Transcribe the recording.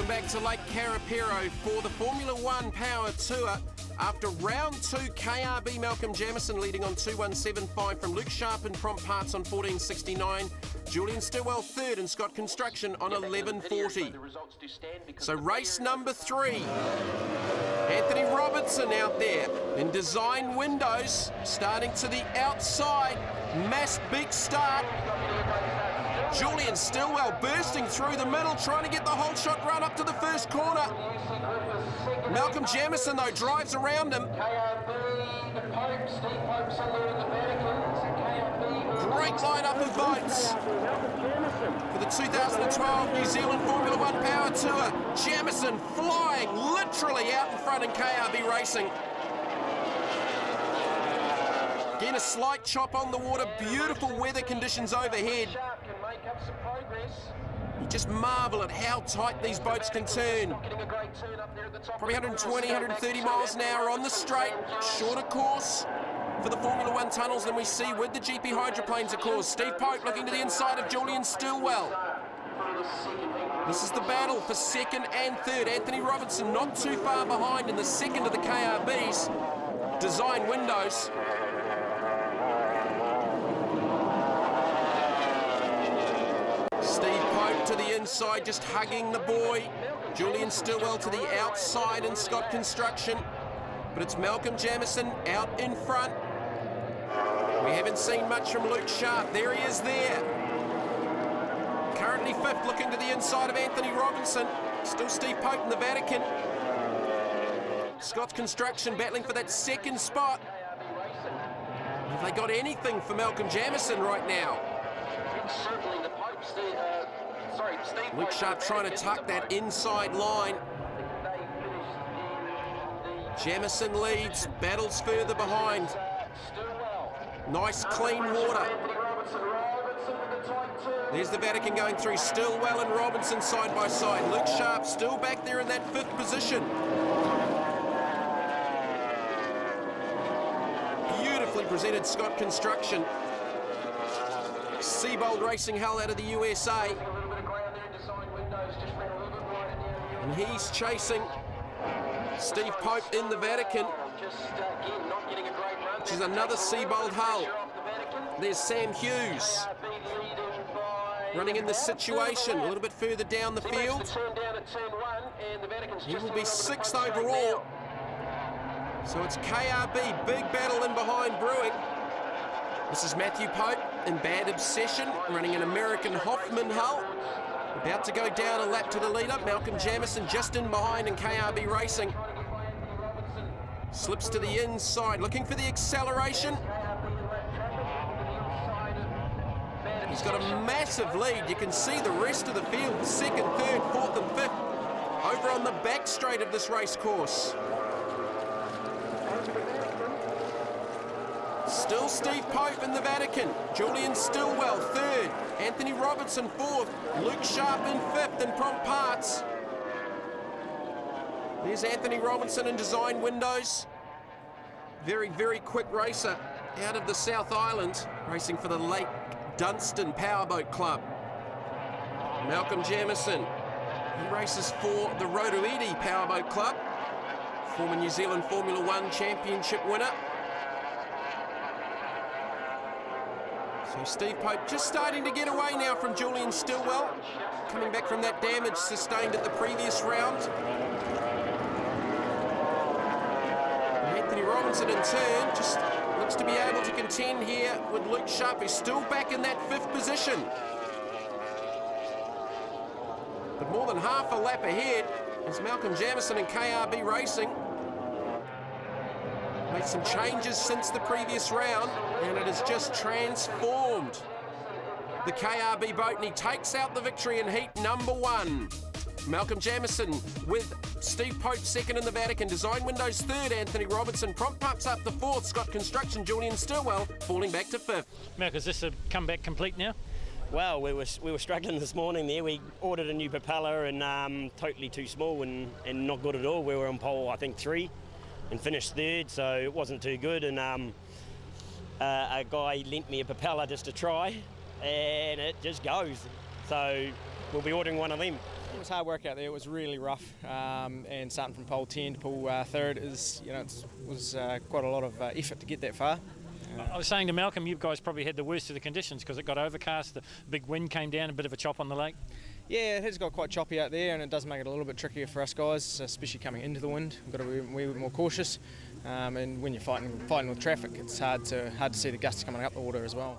Welcome back to Lake Karapiro for the Formula 1 Power Tour. After round 2, KRB Malcolm Jamieson leading on 2:175 from Luke Sharp and Prompt Parts on 14:69. Julian Stilwell third and Scott Construction on 11:40. So race number 3. Anthony Robertson out there in design windows, starting to the outside. Mass big start. Julian Stilwell bursting through the middle, trying to get the whole shot run up to the first corner. Malcolm Jamieson, though, drives around him. Great lineup of boats for the 2012 New Zealand Formula 1 Power Tour. Jamieson flying literally out in front in KRB Racing. Again, a slight chop on the water, beautiful weather conditions overhead. You just marvel at how tight these boats can turn. Probably 120, 130 miles an hour on the straight, shorter course for the Formula 1 tunnels than we see with the GP hydroplanes, of course. Steve Pope looking to the inside of Julian Stilwell. This is the battle for second and third. Anthony Robertson not too far behind in the second of the KRBs. Design windows. Steve Pope to the inside, just hugging the boy. Julian Stilwell to the outside in Scott Construction. But it's Malcolm Jamieson out in front. We haven't seen much from Luke Sharp. There he is there. Currently fifth, looking to the inside of Anthony Robinson. Still Steve Pope in the Vatican. Scott's Construction battling for that second spot. Have they got anything for Malcolm Jamieson right now? Luke Sharp trying to tuck that inside line. Jamieson leads, battles further behind. Nice clean water. There's the Vatican going through. Stilwell and Robinson side by side. Luke Sharp still back there in that fifth position. Beautifully presented Scott Construction. Seabold Racing Hull out of the USA. And he's chasing Steve Pope in the Vatican, which is another Seabold Hull. There's Sam Hughes running in this situation a little bit further down the field. He will be 6th overall. So it's KRB, big battle in behind brewing. This is Matthew Pope in Bad Obsession, running an American Hoffman hull. About to go down a lap to the leader. Malcolm Jamieson just in behind in KRB Racing. Slips to the inside, looking for the acceleration. He's got a massive lead. You can see the rest of the field, second, third, fourth and fifth, over on the back straight of this race course. Still Steve Pope in the Vatican. Julian Stilwell third. Anthony Robertson fourth. Luke Sharp in fifth in Prompt Parts. There's Anthony Robinson in design windows. Very, very quick racer out of the South Island, racing for the Lake Dunstan Powerboat Club. Malcolm Jamieson, he races for the Rotoiti Powerboat Club. Former New Zealand Formula 1 Championship winner. So Steve Pope just starting to get away now from Julian Stilwell, coming back from that damage sustained at the previous round. And Anthony Robinson in turn just looks to be able to contend here with Luke Sharp, who's still back in that fifth position. But more than half a lap ahead is Malcolm Jamieson and KRB Racing. Made some changes since the previous round, and it has just transformed the KRB boat, and he takes out the victory in heat number 1. Malcolm Jamieson with Steve Pope second in the Vatican. Design windows third, Anthony Robertson. Prompt Parts up to fourth. Scott Construction, Julian Stilwell falling back to fifth. Malcolm, is this a comeback complete now? Well, we were struggling this morning there. We ordered a new propeller and totally too small and not good at all. We were on pole, I think, 3 and finished third, so it wasn't too good. And a guy lent me a propeller just to try, and it just goes. So we'll be ordering one of them. It was hard work out there. It was really rough, and starting from pole 10 to pole 3rd is, was quite a lot of effort to get that far. I was saying to Malcolm, you guys probably had the worst of the conditions because it got overcast, the big wind came down, a bit of a chop on the lake. Yeah, it has got quite choppy out there, and it does make it a little bit trickier for us guys, especially coming into the wind. We've got to be a wee bit more cautious, and when you're fighting with traffic, it's hard to see the gusts coming up the water as well.